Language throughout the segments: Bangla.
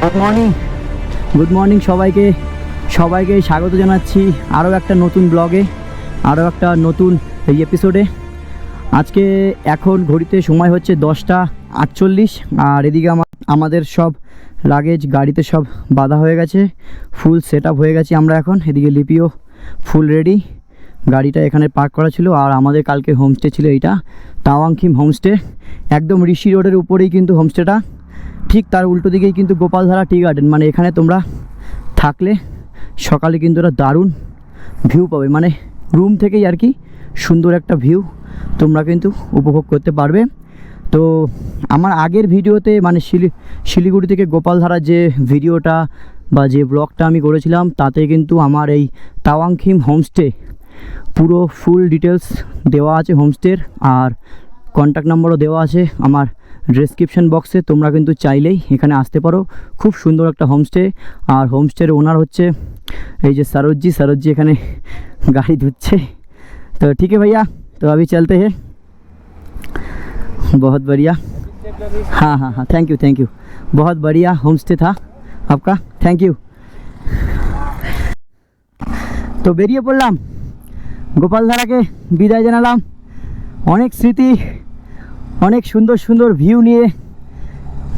গুড মর্নিং সবাইকে স্বাগত জানাচ্ছি আরও একটা নতুন ব্লগে, আরও একটা নতুন এপিসোডে। আজকে এখন ঘড়িতে সময় হচ্ছে 10:48, আর এদিকে আমাদের সব লাগেজ গাড়িতে সব বাঁধা হয়ে গেছে, ফুল সেট আপ হয়ে গেছে আমরা এখন। এদিকে লিপিও ফুল রেডি, গাড়িটা এখানে পার্ক করা ছিল। আর আমাদের কালকে হোমস্টে ছিল এইটা তাওয়াংখিম হোমস্টে, একদম ঋষি রোডের উপরেই কিন্তু হোমস্টেটা। ঠিক তার উল্টো দিকেই কিন্তু গোপালধারা টি গার্ডেন, মানে এখানে তোমরা থাকলে সকালে কিন্তু একটা দারুণ ভিউ পাবে, মানে রুম থেকেই আর কি সুন্দর একটা ভিউ তোমরা কিন্তু উপভোগ করতে পারবে। তো আমার আগের ভিডিওতে মানে শিলিগুড়ি থেকে গোপালধারা যে ভিডিওটা বা যে ব্লগটা আমি করেছিলাম, তাতে কিন্তু আমার এই তাওয়াংখিম হোমস্টে পুরো ফুল ডিটেলস দেওয়া আছে হোমস্টের, আর কন্ট্যাক্ট নাম্বারও দেওয়া আছে আমার ডেসক্রিপশন বক্সে। তোমরা কিন্তু চাইলেই এখানে আসতে পারো, খুব সুন্দর একটা হোমস্টে। আর হোমস্টের ওনার হচ্ছে এই যে সরোজজি এখানে গাড়ি ধুচ্ছে। तो ठीक है भैया, तो अभी चलते हैं। बहुत बढ़िया, हाँ, थैंक यू, बहुत बढ़िया होमस्टे था आपका, थैंक यू। तो বেরিয়ে পড়লাম গোপালধারাকে বিদায় জানালাম, অনেক স্মৃতি, অনেক সুন্দর সুন্দর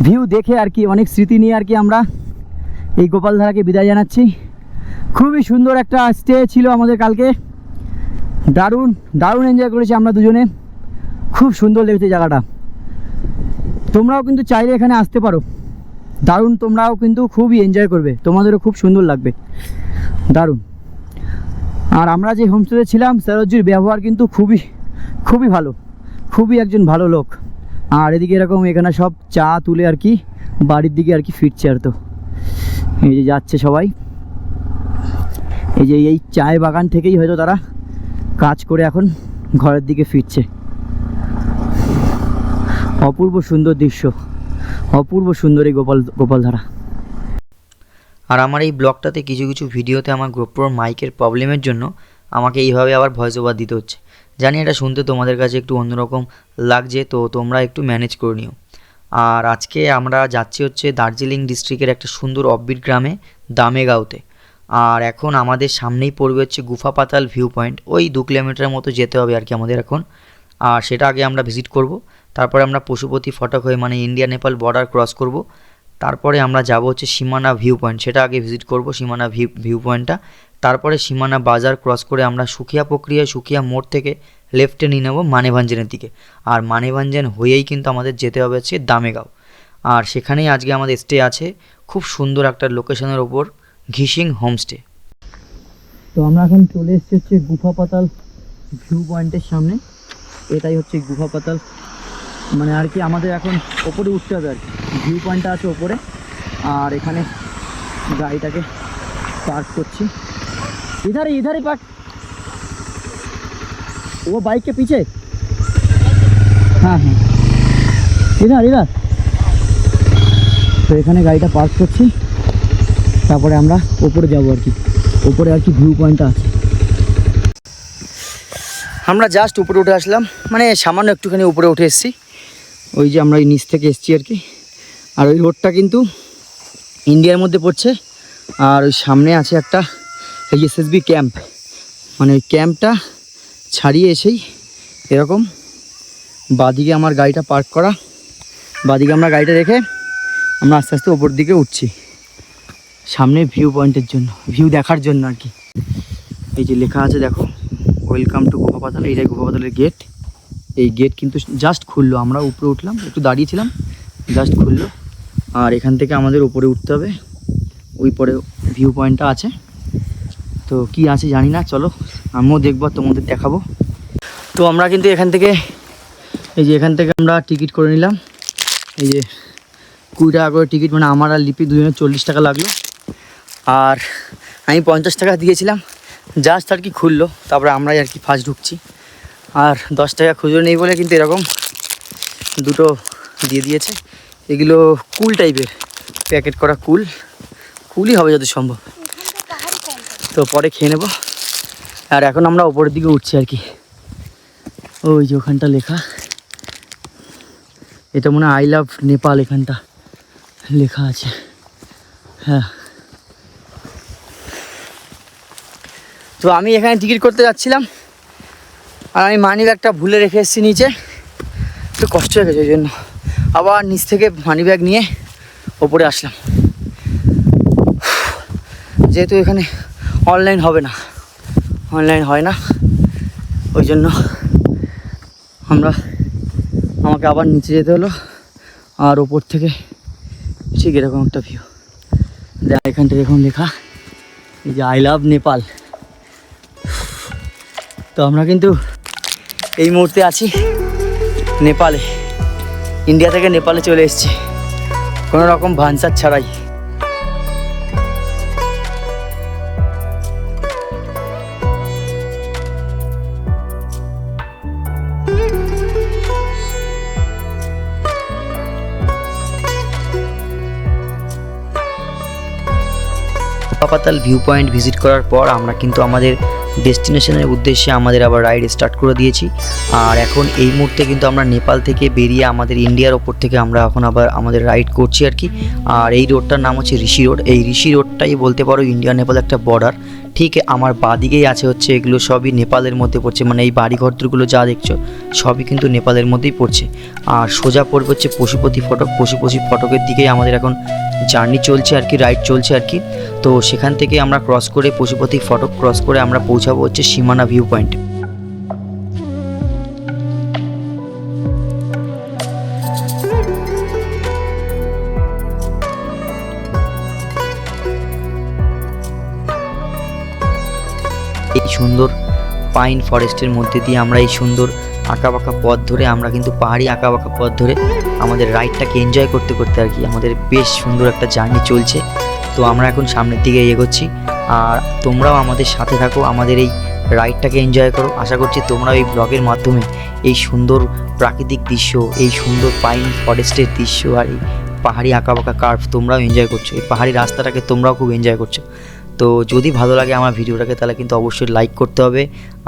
ভিউ দেখে আর কি, অনেক স্মৃতি নিয়ে আর কি আমরা এই গোপালধারাকে বিদায় জানাচ্ছি। খুবই সুন্দর একটা স্টে ছিল আমাদের কালকে, দারুণ এনজয় করেছি আমরা দুজনে, খুব সুন্দর লেগেছে জায়গাটা। তোমরাও কিন্তু চাইলে এখানে আসতে পারো, দারুণ, তোমরাও কিন্তু খুবই এনজয় করবে, তোমাদেরও খুব সুন্দর লাগবে, দারুণ। আর আমরা যে হোমস্টেতে ছিলাম, সরোজজির ব্যবহার কিন্তু খুবই ভালো, খুবই একজন ভালো লোক। আর এদিকে এরকম এখানে সব চা তুলে আর কি বাড়ির দিকে আর কি ফিরছে। আর তো এই যে যাচ্ছে সবাই, এই চায় বাগান থেকেই হয়তো তারা কাজ করে এখন ঘরের দিকে ফিরছে। অপূর্ব সুন্দর দৃশ্য, অপূর্ব সুন্দর এই গোপালধারা। আর আমার এই ব্লগটাতে কিছু ভিডিওতে আমার গোপ্রোর মাইকের প্রবলেমের জন্য আমাকে এইভাবে আবার ভয়েস ওভার দিতে হচ্ছে। জানি এটা শুনতে তোমাদের কাছে একটু অন্যরকম লাগছে, তো তোমরা একটু ম্যানেজ করে নিও। আর আজকে আমরা যাচ্ছি হচ্ছে দার্জিলিং ডিস্ট্রিক্টের একটা সুন্দর অফবিট গ্রামে দামেগাঁওতে। আর এখন আমাদের সামনেই পড়বে হচ্ছে গুফা পাতাল ভিউ পয়েন্ট, ওই 2 কিলোমিটার মতো যেতে হবে আর কি আমাদের এখন। আর সেটা আগে আমরা ভিজিট করব, তারপরে আমরা পশুপতি ফটক হয়ে মানে ইন্ডিয়া নেপাল বর্ডার ক্রস করব। তারপরে আমরা যাব হচ্ছে সীমানা ভিউ পয়েন্ট, সেটা আগে ভিজিট করব সীমানা ভিউ পয়েন্টটা। তারপরে সীমানা বাজার ক্রস করে আমরা সুখিয়া মোড় থেকে লেফটে নিয়ে নেব মানেভাঞ্জনের দিকে। আর মানেভাঞ্জন হয়েই কিন্তু আমাদের যেতে হবে হচ্ছে দামেগাঁও, আর সেখানেই আজকে আমাদের স্টে আছে, খুব সুন্দর একটা লোকেশনের ওপর, ঘিসিং হোমস্টে। তো আমরা এখন চলে এসেছি হচ্ছে গুফা পাতাল ভিউ পয়েন্টের সামনে। এটাই হচ্ছে গুফা পাতাল, মানে আর কি আমাদের এখন ওপরে উঠতে হবে আর কি, ভিউ পয়েন্টটা আছে ওপরে। আর এখানে গাড়িটাকে পার্ক করছি, इधर ही पार्क, वो बाइक के पीछे, हाँ इधर। তো এখানে গাড়িটা পার্ক করছি, তারপরে আমরা ওপরে যাবো আর কি, ওপরে আর কি ভিউ পয়েন্টটা আছে। আমরা জাস্ট উপরে উঠে আসলাম, মানে সামান্য একটুখানি উপরে উঠে এসেছি। ওই যে আমরা এই নিচ থেকে এসেছি আর কি। আর ওই রোডটা কিন্তু ইন্ডিয়ার মধ্যে পড়ছে। আর ওই সামনে আছে একটা এসএসবি ক্যাম্প, মানে ওই ক্যাম্পটা ছাড়িয়ে এসেই এরকম বাদিকে আমার গাড়িটা পার্ক করা, বাদিকে আমরা গাড়িটা রেখে আমরা আস্তে আস্তে ওপর দিকে উঠছি সামনে ভিউ পয়েন্টের জন্য, ভিউ দেখার জন্য আর কি। এই যে লেখা আছে দেখো, ওয়েলকাম টু গুফা পাতাল, এইটাই গুফা পাতালের গেট। এই গেট কিন্তু জাস্ট খুললো, আমরা উপরে উঠলাম, একটু দাঁড়িয়েছিলাম, জাস্ট খুললো। আর এখান থেকে আমাদের উপরে উঠতে হবে, ওই পরে ভিউ পয়েন্টটা আছে। তো কি আছে জানি না, চলো আমিও দেখবো, তোমাদের দেখাবো। তো আমরা কিন্তু এখান থেকে আমরা টিকিট করে নিলাম। এই যে 20 টাকা করে টিকিট, মানে আমার আর লিপি দুজনের 40 টাকা লাগলো। আর আমি 50 টাকা দিয়েছিলাম, জাস্ট আর কি খুললো, তারপরে আমরাই আর কি ফার্স্ট ঢুকছি। আর 10 টাকা খুচরো নেই বলে কিন্তু এরকম দুটো দিয়ে দিয়েছে। এগুলো কুল টাইপের প্যাকেট করা, কুলই হবে যত সম্ভব। তো পরে খেয়ে নেব। আর এখন আমরা ওপরের দিকে উঠছি আর কি, ওই যে ওখানটা লেখা, এটা মনে হয় আই লাভ নেপাল, এখানটা লেখা আছে। হ্যাঁ, তো আমি এখানে টিকিট করতে যাচ্ছিলাম আর আমি মানি ব্যাগটা ভুলে রেখে এসেছি নিচে, একটু কষ্ট হয়ে গেছে ওই জন্য আবার নিচ থেকে মানি ব্যাগ নিয়ে ওপরে আসলাম। যেহেতু এখানে অনলাইন হবে না, অনলাইন হয় না, ওই জন্য আমাকে আবার নিচে যেতে হলো। আর ওপর থেকে ঠিক এরকম একটা ভিউ, এখান থেকে এখন লেখা এই যে আই লাভ নেপাল। তো আমরা কিন্তু এই মুহূর্তে আছি নেপালে, ইন্ডিয়া থেকে নেপালে চলে এসেছি কোনো রকম ভানসার ছাড়াই। পাতাল ভিউ পয়েন্ট ভিজিট করার পর আমরা কিন্তু আমাদের ডেস্টিনেশনের উদ্দেশ্যে আমাদের আবার রাইড স্টার্ট করে দিয়েছি। আর এখন এই মুহূর্তে কিন্তু আমরা নেপাল থেকে বেরিয়ে আমাদের ইন্ডিয়ার ওপর থেকে আমরা এখন আবার আমাদের রাইড করছি আর কি। আর এই রোডটার নাম হচ্ছে ঋষি রোড। এই ঋষি রোডটাই বলতে পারো ইন্ডিয়া নেপাল একটা বর্ডার। ঠিক আমার বাদিকেই আছে হচ্ছে এগুলো সবই নেপালের মধ্যে পড়ছে, মানে এই বাড়িঘরগুলো যা দেখছো সবই কিন্তু নেপালের মধ্যেই পড়ছে। আর সোজা পড়বে হচ্ছে পশুপতি ফটক। পশুপতি ফটকের দিকেই আমাদের এখন জার্নি চলছে আর কি, রাইড চলছে আর কি। তো সেখান থেকে আমরা ক্রস করে পশুপতি ফটক ক্রস করে আমরা পৌঁছাবো হচ্ছে সীমানা ভিউ পয়েন্টে। এই সুন্দর পাইন ফরেস্টের মধ্যে দিয়ে আমরা এই সুন্দর আঁকাবাঁকা পথ ধরে আমরা কিন্তু পাহাড়ি আঁকাবাঁকা পথ ধরে আমাদের রাইডটাকে এনজয় করতে করতে আর কি আমাদের বেশ সুন্দর একটা জার্নি চলছে। তো আমরা এখন সামনের দিকে এগোচ্ছি আর তোমরাও আমাদের সাথে থাকো, আমাদের এই রাইডটাকে এনজয় করো। আশা করছি তোমরা এই ব্লগের মাধ্যমে এই সুন্দর প্রাকৃতিক দৃশ্য, এই সুন্দর পাইন ফরেস্টের দৃশ্য আর এই পাহাড়ি আঁকাবাঁকা কার্ভ তোমরাও এনজয় করছো, এই পাহাড়ি রাস্তাটাকে তোমরাও খুব এনজয় করছো। তো যদি ভালো লাগে আমার ভিডিওটাকে তাহলে কিন্তু অবশ্যই লাইক করতে হবে।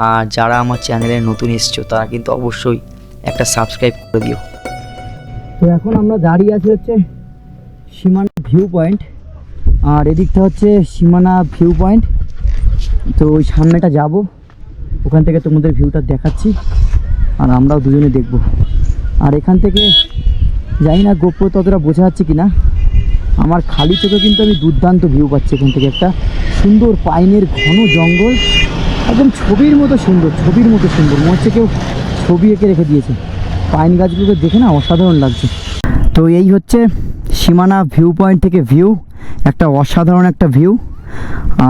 আর যারা আমার চ্যানেলে নতুন এসছো তারা কিন্তু অবশ্যই একটা সাবস্ক্রাইব করে দিও। তো এখন আমরা দাঁড়িয়ে আছি হচ্ছে সীমানা ভিউ পয়েন্ট, আর এদিকটা হচ্ছে সীমানা ভিউ পয়েন্ট। তো ওই সামনেটা যাব, ওখান থেকে তোমাদের ভিউটা দেখাচ্ছি আর আমরাও দুজনে দেখব। আর এখান থেকে জানি না গোপ্রো ততটা বোঝা যাচ্ছে কিনা, আমার খালি চোখে কিন্তু আমি দুর্দান্ত ভিউ পাচ্ছি এখান থেকে। একটা সুন্দর পাইনের ঘন জঙ্গল, একদম ছবির মতো সুন্দর, ছবির মতো সুন্দর, মনে হচ্ছে কেউ ছবি এঁকে রেখে দিয়েছে। পাইন গাছগুলোকে দেখে না অসাধারণ লাগছে। তো এই হচ্ছে সীমানা ভিউ পয়েন্ট থেকে ভিউ, একটা অসাধারণ একটা ভিউ।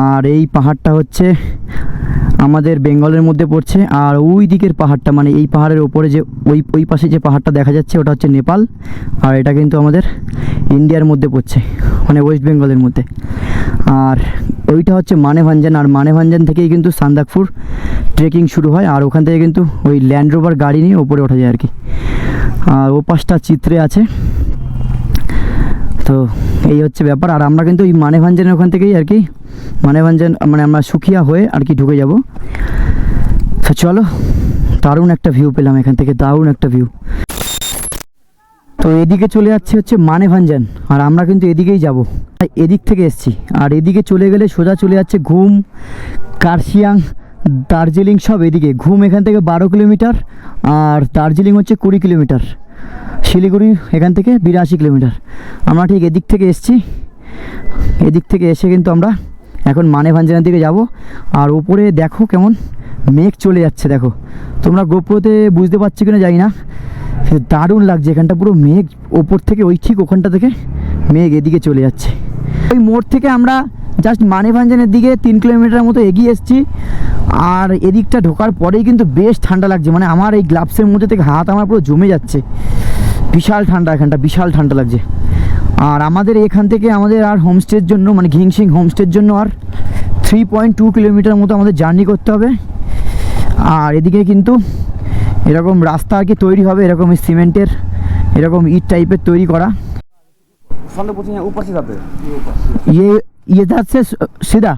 আর এই পাহাড়টা হচ্ছে আমাদের বেঙ্গলের মধ্যে পড়ছে, আর ওই দিকের পাহাড়টা মানে এই পাহাড়ের ওপরে যে ওই পাশে যে পাহাড়টা দেখা যাচ্ছে ওটা হচ্ছে নেপাল, আর এটা কিন্তু আমাদের ইন্ডিয়ার মধ্যে পড়ছে, মানে ওয়েস্ট বেঙ্গলের মধ্যে। আর ওইটা হচ্ছে মানেভাঞ্জন, আর মানেভাঞ্জন থেকেই কিন্তু সান্দাকফু ট্রেকিং শুরু হয়, আর ওখান থেকে কিন্তু ওই ল্যান্ড রোভার গাড়ি নিয়ে ওপরে ওঠা যায় আর কি। আর ও পাশটা চিত্রে আছে। তো এই হচ্ছে ব্যাপার। আর আমরা কিন্তু ওই মানেভাঞ্জনের ওখান থেকেই আর কি, মানেভাঞ্জন মানে আমরা সুখিয়া হয়ে আর কি ঢুকে যাব। তো চলো, দারুণ একটা ভিউ পেলাম এখান থেকে, দারুণ একটা ভিউ। তো এদিকে চলে যাচ্ছে হচ্ছে মানেভাঞ্জন, আর আমরা কিন্তু এদিকেই যাব, এদিক থেকে এসছি। আর এদিকে চলে গেলে সোজা চলে যাচ্ছে ঘুম, কার্শিয়াং, দার্জিলিং সব এদিকে। ঘুম এখান থেকে 12 কিলোমিটার, আর দার্জিলিং হচ্ছে 20 কিলোমিটার, শিলিগুড়ি এখান থেকে 82 কিলোমিটার। আমরা ঠিক এদিক থেকে এসছি, এদিক থেকে এসে কিন্তু আমরা এখন মানেভাঞ্জনের দিকে যাব। আর ওপরে দেখো কেমন মেঘ চলে যাচ্ছে, দেখো তোমরা গোপ্রোতে বুঝতে পারছো কিনা জানি না, দারুণ লাগছে এখানটা, পুরো মেঘ ওপর থেকে ওই ঠিক ওখানটা থেকে মেঘ এদিকে চলে যাচ্ছে। ওই মোড় থেকে আমরা জাস্ট মানেভাঞ্জনের দিকে 3 কিলোমিটার মতো এগিয়ে এসেছি। আর এদিকটা ঢোকার পরেই কিন্তু বেশ ঠান্ডা লাগছে, মানে আমার এই গ্লাভসের মধ্যে থেকে হাত আমার পুরো জমে যাচ্ছে, বিশাল ঠান্ডা, এখানটা বিশাল ঠান্ডা লাগছে। আর আমাদের এখান থেকে আমাদের আর হোমস্টের জন্য মানে ঘিংসিং হোমস্টের জন্য আর 3.2 কিলোমিটার মতো আমাদের জার্নি করতে হবে। আর এদিকে কিন্তু এরকম রাস্তা আর কি তৈরি হবে, এরকম সিমেন্টের এরকম ইট টাইপের তৈরি করা। ये इधर से सीधा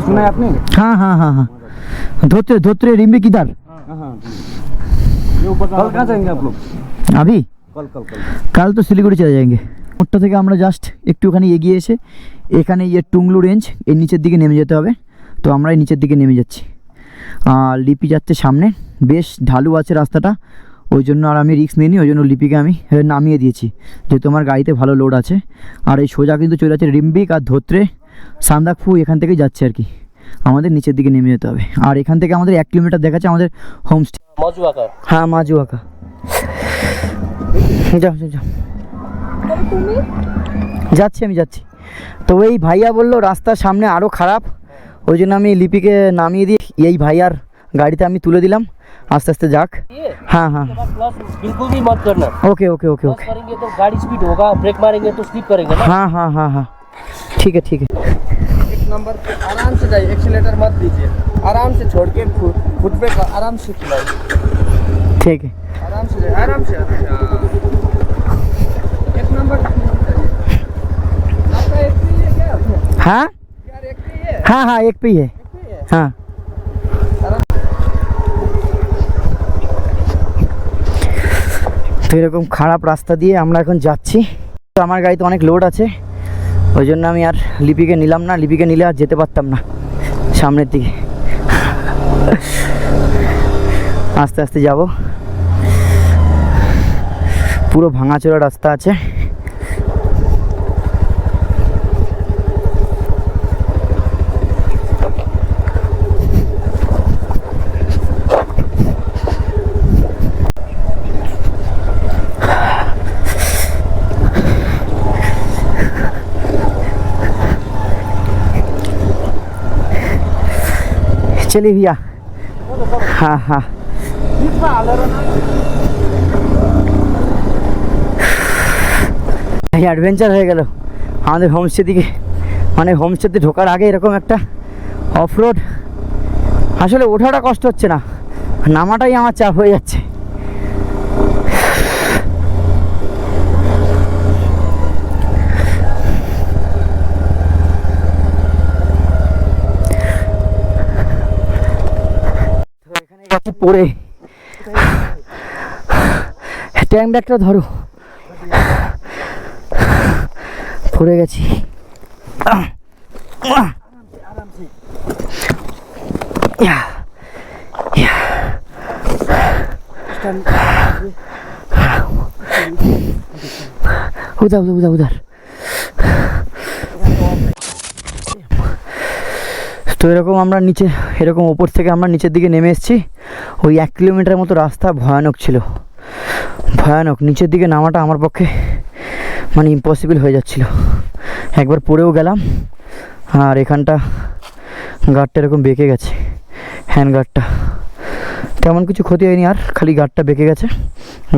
सुना है आपने? हाँ हाँ हाँ हाँ, धोत्रे धोत्रे रिम्बी किधर? कल कहाँ जाएंगे आप लोग? अभी कल तो सिलीगुड़ी चले जाएंगे। মোড়টা থেকে আমরা জাস্ট একটুখানি এগিয়ে এসে এখানে টুংলু রেঞ্জ এর নিচের দিকে নেমে যেতে হবে। তো আমরা এই নিচের দিকে নেমে যাচ্ছি। আর লিপি যাচ্ছে সামনে, বেশ ঢালু আছে রাস্তাটা, ওই জন্য আর আমি রিস্ক নিইনি, ওই জন্য লিপিকে আমি নামিয়ে দিয়েছি, যেহেতু আমার গাড়িতে ভালো লোড আছে। আর এই সোজা কিন্তু চলে যাচ্ছে রিম্বিক আর ধোত্রে সান্দাকফু, এখান থেকেই যাচ্ছে আর কি। আমাদের নিচের দিকে নেমে যেতে হবে। আর এখান থেকে আমাদের 1 কিলোমিটার দেখাচ্ছে আমাদের হোমস্টে। মাজুয়াকা। হ্যাঁ মাজুয়াকা। যাও যাও যাও, যাচ্ছি আমি যাচ্ছি। তো এই ভাইয়া বললো রাস্তার সামনে আরও খারাপ, ওই জন্য আমি লিপিকে নামিয়ে দিয়ে এই ভাইয়ার গাড়িতে আমি তুলে দিলাম, আস্তে आस्ते যাক। हाँ हाँ क्लच बिल्कुल भी मत करना। Okay okay okay clutch okay करेंगे तो गाड़ी स्पीड होगा, ब्रेक मारेंगे तो स्लिप करेंगे ना। हाँ हाँ हाँ हाँ ठीक है ठीक है। एक नंबर पे आराम से जाइए, एक्सीलेटर मत दीजिए, आराम से छोड़ के फुट पे आराम से खिलाइए, ठीक है आराम से जाइए, आराम से हाँ। एक नंबर आपका एक पे ही है क्या? हाँ यार एक पे ही है, हाँ हाँ एक पे ही है एक पे ही है। हाँ। তো এরকম খারাপ রাস্তা দিয়ে আমরা এখন যাচ্ছি। তো আমার গাড়িতে অনেক লোড আছে, ওই জন্য আমি আর লিপিকে নিলাম না, লিপিকে নিলে আর যেতে পারতাম না সামনের দিকে। আস্তে আস্তে যাব, পুরো ভাঙাচোরা রাস্তা আছে। चलिए भैया। हाँ हाँ অ্যাডভেঞ্চার হয়ে গেল আমাদের হোমস্টে দিকে, মানে হোমস্টেতে ঢোকার আগে এরকম একটা অফরোড। আসলে ওঠাটা কষ্ট হচ্ছে না, নামাটাই আমার চাপ হয়ে যাচ্ছে। পড়ে ট্যাঙ্ক ব্যাগটা ধরো, পড়ে গেছি। উধার উধার উধার। তো এরকম আমরা নিচে, এরকম ওপর থেকে আমরা নিচের দিকে নেমে এসেছি। ওই 1 কিলোমিটার মতো রাস্তা ভয়ানক ছিল, ভয়ানক। নিচের দিকে নামাটা আমার পক্ষে মানে ইম্পসিবল হয়ে যাচ্ছিল, একবার পড়েও গেলাম। আর এখানটা গার্ডটা এরকম বেঁকে গেছে, হ্যান্ড গার্ডটা, তেমন কিছু ক্ষতি হয়নি, আর খালি গার্ডটা বেঁকে গেছে।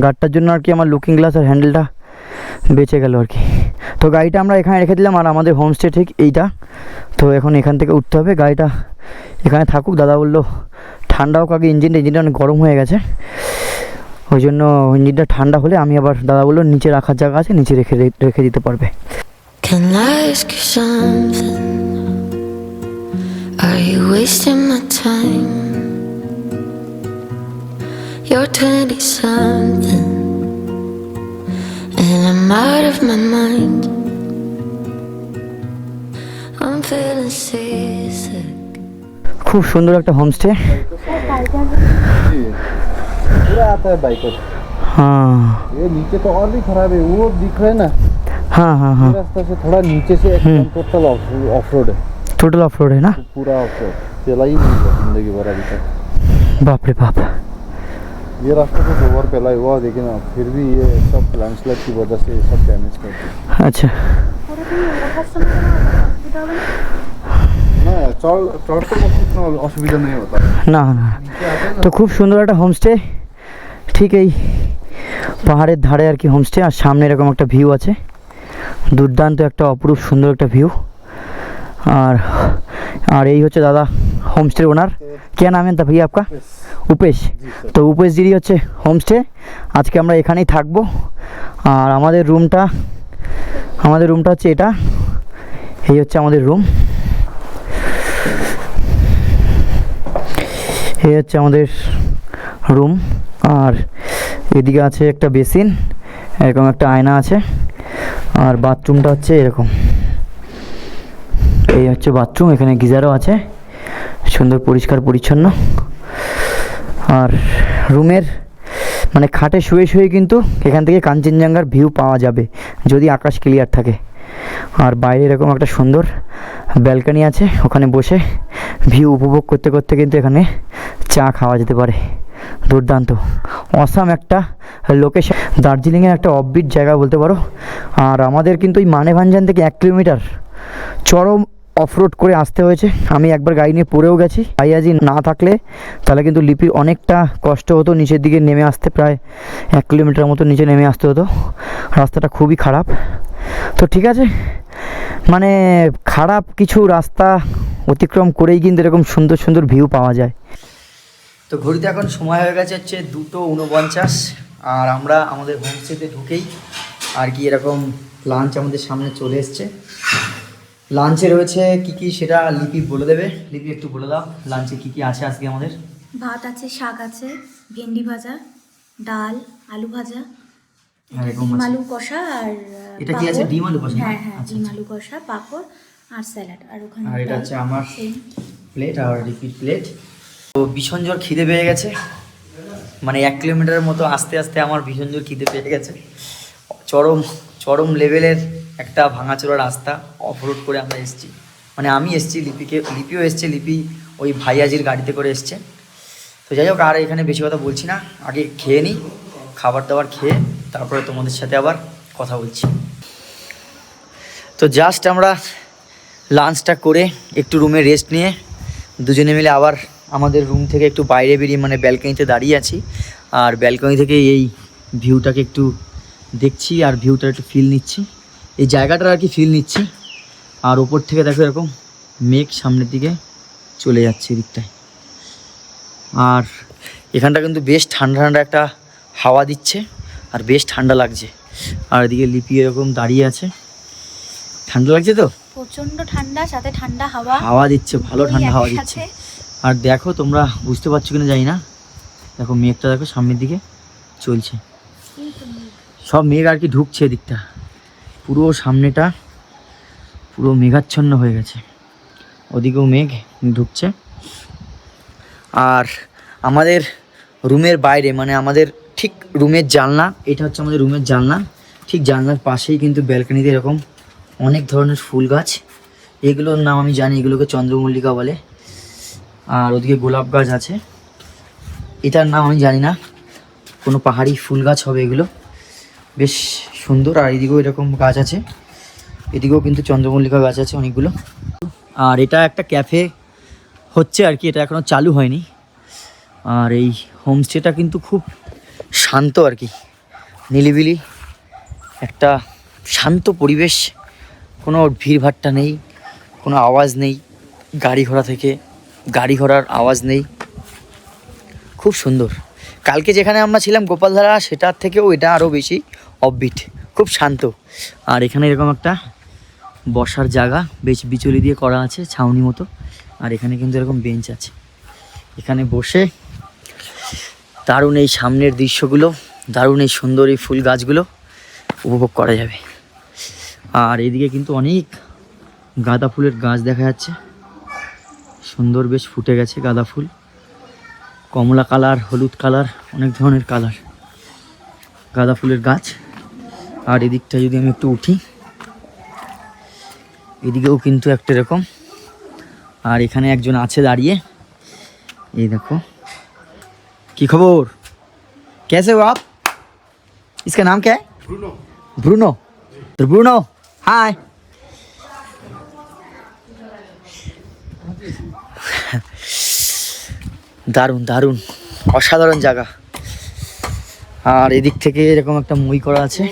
গার্ডটার জন্য আর কি আমার লুকিং গ্লাস আর হ্যান্ডেলটা বেঁচে গেল আর কি। তো গাড়িটা আমরা এখানে রেখে দিলাম, আর আমাদের হোমস্টে ঠিক এইটা। তো এখন এখান থেকে উঠতে হবে, গাড়িটা এখানে থাকুক। দাদা বললো ঠান্ডাও কাকে, ইঞ্জিনটা অনেক গরম হয়ে গেছে, ওই জন্য ইঞ্জিনটা ঠান্ডা হলে আমি আবার, দাদা বললো নিচে রাখার জায়গা আছে, নিচে রেখে দিতে পারবে। Can I ask you something? Are you wasting my time? You're 20-something and I'm out of my mind. I'm feeling seasick. খুব সুন্দর একটা হোমস্টে। पूरा आता है बाइक। हाँ ये नीचे तो और भी खराब है, वो दिख रहा है ना। हाँ हाँ हाँ रास्ता से थोड़ा नीचे से एकदम टोटल ऑफ रोड है, टोटल ऑफ रोड है ना। पूरा ऑफ रोड चला ही नहीं है जिंदगी भर अभी तक। बाप रे बाप। ये रास्ता तो 2 बार पहला हुआ, लेकिन फिर भी ये सब लैंडस्लाइड की वजह से सब डैमेज कर दिया। अच्छा না চড়তে কোনো অসুবিধা নেই হতো না না। তো খুব সুন্দর একটা হোমস্টে, ঠিক এই পাহাড়ের ধারে আর কি হোমস্টে। আর সামনে এরকম একটা ভিউ আছে, দুর্দান্ত একটা অপরূপ সুন্দর একটা ভিউ। আর আর এই হচ্ছে দাদা হোমস্টের ওনার। কে নাম है भैया आपका? उपेश। তো উपेश জিরই হচ্ছে হোমস্টে। আজকে আমরা এখানেই থাকবো। আর আমাদের রুমটা হচ্ছে এটা, এই হচ্ছে আমাদের রুম, এই হচ্ছে আমাদের রুম। আর এদিকে আছে একটা বেসিন, এরকম একটা আয়না আছে। আর বাথরুমটা হচ্ছে এরকম, এই হচ্ছে বাথরুম। এখানে গিজারও আছে, সুন্দর পরিষ্কার পরিচ্ছন্ন। আর রুমের মানে খাটে শুয়ে শুয়ে কিন্তু এখান থেকে কাঞ্চনজঙ্ঘার ভিউ পাওয়া যাবে যদি আকাশ ক্লিয়ার থাকে। আর বাইরে এরকম একটা সুন্দর ব্যালকনি আছে, ওখানে বসে ভিউ উপভোগ করতে করতে কিন্তু এখানে চা খাওয়া যেতে পারে। দুর্দান্ত অসাম একটা লোকেশন, দার্জিলিংয়ের একটা অফবিট জায়গা বলতে পারো। আর আমাদের কিন্তু ওই মানেভাঞ্জান থেকে 1 কিলোমিটার চরম অফরোড করে আসতে হয়েছে। আমি একবার গাড়ি নিয়ে পড়েও গেছি। ভাইয়াজি না থাকলে তাহলে কিন্তু লিপির অনেকটা কষ্ট হতো, নিচের দিকে নেমে আসতে প্রায় 1 কিলোমিটার মতো নিচে নেমে আসতে হতো। রাস্তাটা খুবই খারাপ। তো ঠিক আছে, মানে খারাপ কিছু রাস্তা অতিক্রম করেই কিন্তু এরকম সুন্দর সুন্দর ভিউ পাওয়া যায়। তো ঘড়িতে এখন সময় হয়ে গেছে হচ্ছে 2:49, আর আমরা আমাদের হোমস্টেতে ঢুকেই আর কি এরকম লাঞ্চ আমাদের সামনে চলে এসছে। লাঞ্চে রয়েছে কি কি সেটা লিপি বলে দেবে। লিপি একটু বলে দাও লাঞ্চে কি কি আছে আজকে আমাদের। ভাত আছে, শাক আছে, ভেন্ডি ভাজা, ডাল, আলু ভাজা, আর এরকম ডিম আছে। আলু কষা আর এটা কি আছে? পাঁপড়। ডিম আলু কষা? হ্যাঁ হ্যাঁ, আচ্ছা, ডিম আচ্ছা। আলু কষা, পাঁপড় আর স্যালাড। আর ওখানে আর এটা ডাল, হচ্ছে আমার same। প্লেট আর রিপিট প্লেট। তো ভীষণ জোর খিদে পেয়ে গেছে, মানে 1 কিলোমিটারের মতো আস্তে আস্তে আমার ভীষণ জোর খিদে পেয়ে গেছে। চরম চরম লেভেলের একটা ভাঙাচোরা রাস্তা অফরোড করে আমরা এসেছি, মানে আমি এসেছি, লিপিও এসছে। লিপি ওই ভাইয়াজির গাড়িতে করে এসছে। তো যাই হোক, আর এখানে বেশি কথা বলছি না, আগে খেয়ে নিই। খাবার দাবার খেয়ে তারপরে তোমাদের সাথে আবার কথা বলছি। তো জাস্ট আমরা লাঞ্চটা করে একটু রুমে রেস্ট নিয়ে দুজনে মিলে আবার আমাদের রুম থেকে একটু বাইরে বেরিয়ে মানে ব্যালকনিতে দাঁড়িয়ে আছি। আর ব্যালকনি থেকে এই ভিউটাকে একটু দেখছি আর ভিউটার একটু ফিল নিচ্ছি, এই জায়গাটার আর কি ফিল নিচ্ছি। আর ওপর থেকে দেখো এরকম মেঘ সামনের দিকে চলে যাচ্ছে এদিকটায়। আর এখানটা কিন্তু বেশ ঠান্ডা ঠান্ডা একটা হাওয়া দিচ্ছে আর বেশ ঠান্ডা লাগছে। আর এদিকে লিপি এরকম দাঁড়িয়ে আছে। ঠান্ডা লাগছে তো? প্রচন্ড ঠান্ডা, সাথে ঠান্ডা হাওয়া হাওয়া দিচ্ছে, ভালো ঠান্ডা হাওয়া একসাথে। দিচ্ছে। আর দেখো তোমরা বুঝতে পারছো কিনা জানি না, দেখো মেঘটা দেখো সামনের দিকে চলছে, সব মেঘ আর কি ঢুকছে এদিকটা, পুরো সামনেটা পুরো মেঘাচ্ছন্ন হয়ে গেছে, ওদিকেও মেঘ ঢুকছে। আর আমাদের রুমের বাইরে মানে আমাদের ঠিক রুমের জানলা, এটা হচ্ছে আমাদের রুমের জানলা, ঠিক জানলার পাশেই কিন্তু ব্যালকনিতে এরকম অনেক ধরনের ফুল গাছ। এগুলোর নাম আমি জানি, এগুলোকে চন্দ্রমল্লিকা বলে। আর ওদিকে গোলাপ গাছ আছে, এটার নাম আমি জানি না, কোনো পাহাড়ি ফুল গাছ হবে এগুলো, বেশ সুন্দর। আর এদিকেও এরকম গাছ আছে, এদিকেও কিন্তু চন্দ্রমল্লিকা গাছ আছে অনেকগুলো। আর এটা একটা ক্যাফে হচ্ছে আর কি, এটা এখনও চালু হয়নি। আর এই হোমস্টেটা কিন্তু খুব শান্ত আর কি, নিলিবিলি একটা শান্ত পরিবেশ, কোনো ভিড়ভাট্টা নেই, কোনো আওয়াজ নেই গাড়ি ঘোড়া থেকে, গাড়ি ঘোড়ার আওয়াজ নেই, খুব সুন্দর। কালকে যেখানে আমরা ছিলাম গোপালধারা, সেটার থেকেও এটা আরও বেশি অফবিট, খুব শান্ত। আর এখানে এরকম একটা বসার জায়গা বেশ বিচুলি দিয়ে করা আছে, ছাউনি মতো। আর এখানে কিন্তু এরকম বেঞ্চ আছে, এখানে বসে দারুণ এই সামনের দৃশ্যগুলো, দারুণ এই সুন্দর এই ফুল গাছগুলো উপভোগ করা যাবে। আর এদিকে কিন্তু অনেক গাঁদা ফুলের গাছ দেখা যাচ্ছে, সুন্দর বেশ ফুটে গেছে গাঁদা ফুল, কমলা কালার, হলুদ কালার, অনেক ধরনের কালার গাঁদা ফুলের গাছ। আর এদিকটা যদি আমি একটু উঠি, এদিকেও কিন্তু একটা এরকম। আর এখানে একজন আছে দাঁড়িয়ে, এই দেখো। কি খবর? कैसे हो आप? इसका नाम क्या है? ब्रूनो। तो ब्रूनो, हाय। দারুণ দারুণ অসাধারণ জায়গা। আর এদিক থেকে এরকম একটা মই করা আছে,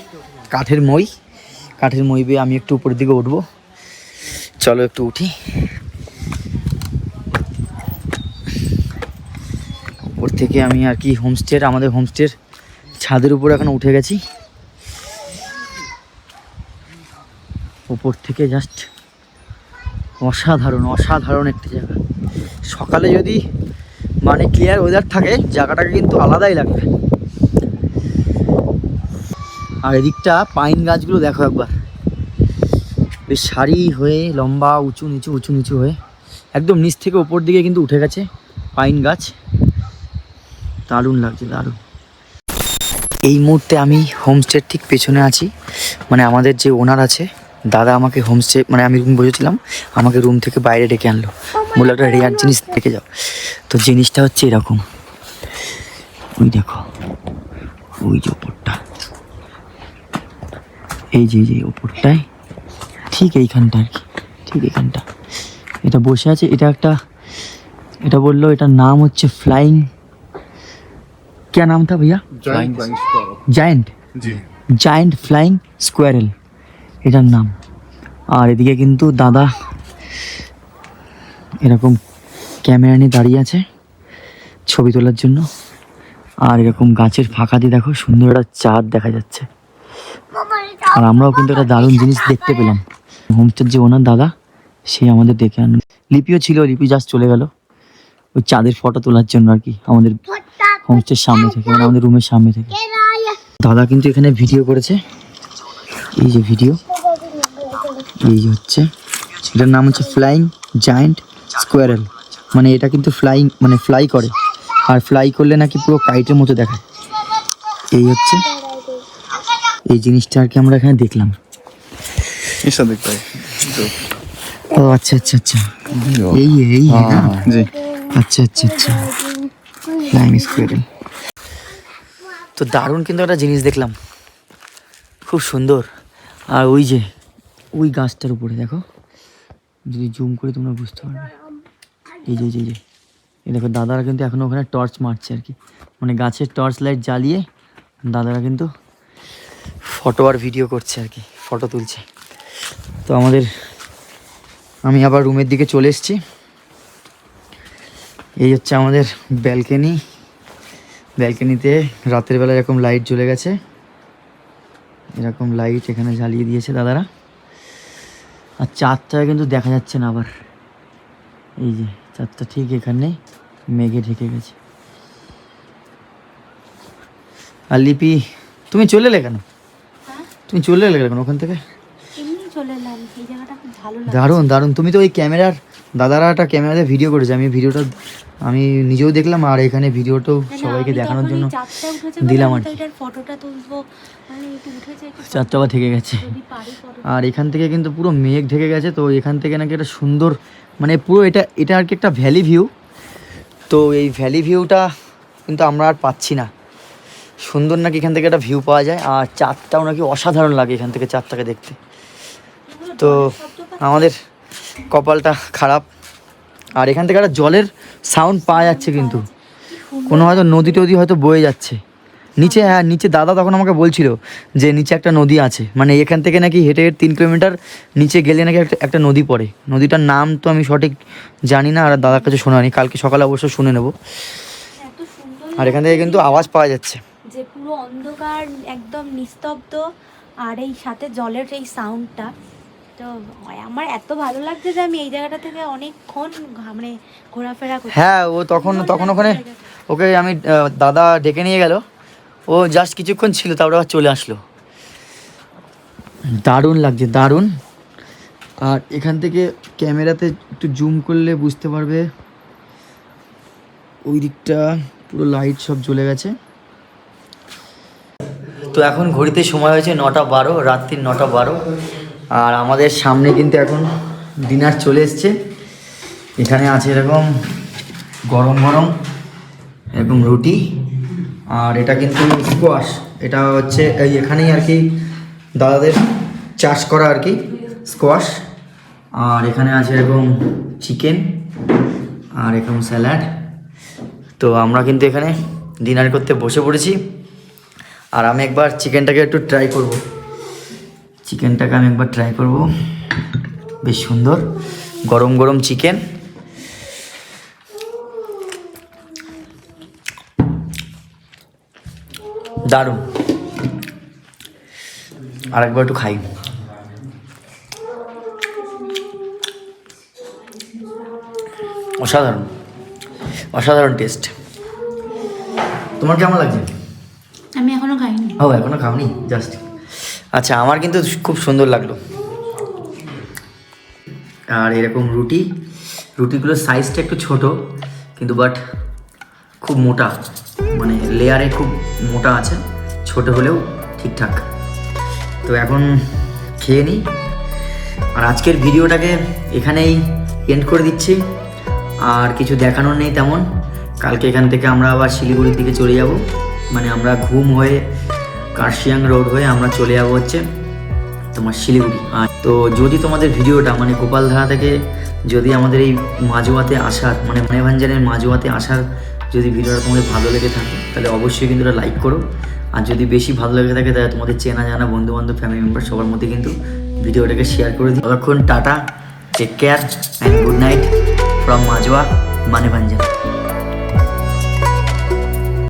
কাঠের মই, কাঠের মই বেয়ে আমি একটু উপরের দিকে উঠবো। চলো একটু উঠি। উপর থেকে আমি আর কি হোমস্টের, আমাদের হোমস্টের ছাদের উপর এখন উঠে গেছি। উপর থেকে জাস্ট অসাধারণ অসাধারণ একটা জায়গা। সকালে যদি মানে ক্লিয়ার ওয়েদার থাকে, জায়গাটাকে কিন্তু আলাদাই লাগবে। আর এদিকটা পাইন গাছগুলো দেখো একবার, বেশ সারি হয়ে লম্বা উঁচু নিচু হয়ে একদম নিচ থেকে ওপর দিকে কিন্তু উঠে গেছে পাইন গাছ। দারুণ লাগছে, দারুণ। এই মুহূর্তে আমি হোমস্টের ঠিক পেছনে আছি, মানে আমাদের যে ওনার আছে দাদা আমাকে হোমস্টে, মানে আমি রুম বসেছিলাম, আমাকে রুম থেকে বাইরে ডেকে আনলো, বললো একটা রেয়ার জিনিস দেখে যাও। তো জিনিসটা হচ্ছে এরকম, ওই দেখো ওই যে ওপরটা, এই যে ওপরটায় ঠিক এইখানটা আর কি, ঠিক এইখানটা এটা বসে আছে। এটা বললো এটার নাম হচ্ছে ফ্লাইং, क्या नाम था भैया? জায়েন্ট ফ্লাইং স্কোয়ারেল এটার নাম। আর এদিকে কিন্তু দাদা এরকম ক্যামেরা নিয়ে দাঁড়িয়ে আছে ছবি তোলার জন্য। আর এরকম গাছের ফাঁকা দিয়ে দেখো সুন্দর একটা চাঁদ দেখা যাচ্ছে। আর আমরাও কিন্তু একটা দারুণ জিনিস দেখতে পেলাম। হোমস্টের যে ওনার দাদা সে আমাদের ডেকে আনলো। লিপিও ছিল, লিপি জাস্ট চলে গেল ওই চাঁদের ফটো তোলার জন্য আর কি, আমাদের হোমস্টের সামনে থেকে, মানে আমাদের রুমের সামনে থেকে। দাদা কিন্তু এখানে ভিডিও করেছে, এই যে ভিডিও, এই যে হচ্ছে এটার নাম হচ্ছে ফ্লাইং জায়েন্ট স্কোয়ারেল। মানে এটা কিন্তু ফ্লাইং মানে ফ্লাই করে, আর ফ্লাই করলে নাকি পুরো কাইটের মতো দেখায়। এই হচ্ছে এই জিনিসটা আর কি আমরা এখানে দেখলাম। ऐसा दिखता है ও আচ্ছা আচ্ছা আচ্ছা, এই जी। আচ্ছা আচ্ছা আচ্ছা, ফ্লাইং স্কোয়ারেল। তো দারুণ কিন্তু একটা জিনিস দেখলাম, খুব সুন্দর। আর ওই যে ওই গাছটার উপরে দেখো, যদি জুম করে তোমরা বুঝতে পারবে, এই যে এই দেখো দাদারা কিন্তু এখনও ওখানে টর্চ মারছে আর কি, মানে গাছের টর্চ লাইট জ্বালিয়ে দাদারা কিন্তু ফটো আর ভিডিও করছে আর কি, ফটো তুলছে। তো আমি আবার রুমের দিকে চলে এসেছি। এই হচ্ছে আমাদের ব্যালকনিতে রাতের বেলা এরকম লাইট জ্বলে গেছে, এরকম লাইট এখানে জ্বালিয়ে দিয়েছে দাদারা। আর চাঁদটা কিন্তু দেখা যাচ্ছে না আবার, এই যে চাঁদটা ঠিক এখানে মেঘে ঢেকে গেছে। আর লিপি তুমি চলে এলে কেন? ওখান থেকে? এমনি চলে এলাম, এই জায়গাটা খুব ভালো লাগে। দারুণ। তুমি তো ওই দাদারা একটা ক্যামেরাতে ভিডিও করেছে, আমি নিজেও দেখলাম, আর এখানে ভিডিওটাও সবাইকে দেখানোর জন্য দিলাম আর কি। ফটোটা তুলবো, মানে একটু উঠেছে, চাঁদটা আবার থেকে গেছে। যদি পারি ফটো। আর এখান থেকে কিন্তু পুরো মেঘ ঢেকে গেছে, তো এখান থেকে নাকি একটা সুন্দর, মানে পুরো এটা আর কি একটা ভ্যালি ভিউ। তো এই ভ্যালি ভিউটা কিন্তু আমরা আর পাচ্ছি না, সুন্দর নাকি এখান থেকে একটা ভিউ পাওয়া যায়। আর চাঁদটাও নাকি অসাধারণ লাগে এখান থেকে চাঁদটাকে দেখতে। তো আমাদের কপালটা খারাপ। আর এখান থেকে একটা জলের সাউন্ড পাওয়া যাচ্ছে, কিন্তু কোনো হয়তো নদী টদী হয়তো বয়ে যাচ্ছে নিচে। হ্যাঁ নিচে দাদা তখন আমাকে বলছিল যে নিচে একটা নদী আছে, মানে এখান থেকে নাকি হেঁটে 3 কিলোমিটার নিচে গেলে নাকি একটা নদী পড়ে। নদীটার নাম তো আমি সঠিক জানি না, আর দাদার কাছে শোনা নেই, কালকে সকালে অবশ্য শুনে নেব। এত সুন্দর আর এখান থেকে কিন্তু আওয়াজ পাওয়া যাচ্ছে, যে পুরো অন্ধকার একদম নিস্তব্ধ, আর এই সাথে জলের এই সাউন্ডটা, তো আমার এত ভালো লাগছে যে আমি এই জায়গাটা থেকে অনেকক্ষণ মানে ঘোরাফেরা করছি। হ্যাঁ ও তখন ওখানে ওকে আমি দাদা ডেকে নিয়ে গেল, ও জাস্ট কিছুক্ষণ ছিল, তারপরে আবার চলে আসলো। দারুণ লাগছে, দারুণ। আর এখান থেকে ক্যামেরাতে একটু জুম করলে বুঝতে পারবে, ওই দিকটা পুরো লাইট সব জ্বলে গেছে। তো এখন ঘড়িতে সময় হয়েছে 9:12, রাত্রির 9:12। আর আমাদের সামনে কিন্তু এখন ডিনার চলে এসছে। এখানে আছে এরকম গরম এরকম রুটি, আর এটা কিন্তু স্কোয়াশ, এটা হচ্ছে এই এখানেই আর কি দাদাদের চাষ করা আর কি স্কোয়াশ। আর এখানে আছে এরকম চিকেন আর এরকম স্যালাড। তো আমরা কিন্তু এখানে ডিনার করতে বসে পড়েছি। আর আমি একবার চিকেনটাকে একটু ট্রাই করব, বেশ সুন্দর গরম চিকেন। দারুণ। আর একবার একটু খাই। অসাধারণ টেস্ট। তোমার কেমন লাগছে? আমি এখনো খাইনি। ও এখনো খাওনি? জাস্ট আচ্ছা, আমার কিন্তু খুব সুন্দর লাগলো। আর এরকম রুটিগুলোর সাইজটা একটু ছোট, কিন্তু বাট খুব মোটা, মানে লেয়ারে খুব মোটা আছে, ছোট হলেও ঠিকঠাক। তো এখন খেয়ে নিই, আর আজকের ভিডিওটাকে এখানেই এন্ড করে দিচ্ছি। আর কিছু দেখানোর নেই তেমন। কালকে এখান থেকে আমরা আবার শিলিগুড়ির দিকে চলে যাব, মানে আমরা ঘুম হয়ে কার্শিয়াং রোড হয়ে আমরা চলে যাবো হচ্ছে তোমার শিলিগুড়ি। আর তো যদি তোমাদের ভিডিওটা মানে গোপালধারা থেকে যদি আমাদের এই মাজুয়াতে আসার মানে মানেভাঞ্জানের মাজুয়াতে আসার যদি ভিডিওটা তোমাদের ভালো লেগে থাকে তাহলে অবশ্যই কিন্তু এটা লাইক করো। আর যদি বেশি ভালো লেগে থাকে তাহলে তোমাদের চেনা জানা বন্ধুবান্ধব ফ্যামিলি মেম্বার সবার মধ্যে কিন্তু ভিডিওটাকে শেয়ার করে দিই। ততক্ষণ tata, take care and good night from Majua মানেভাঞ্জান।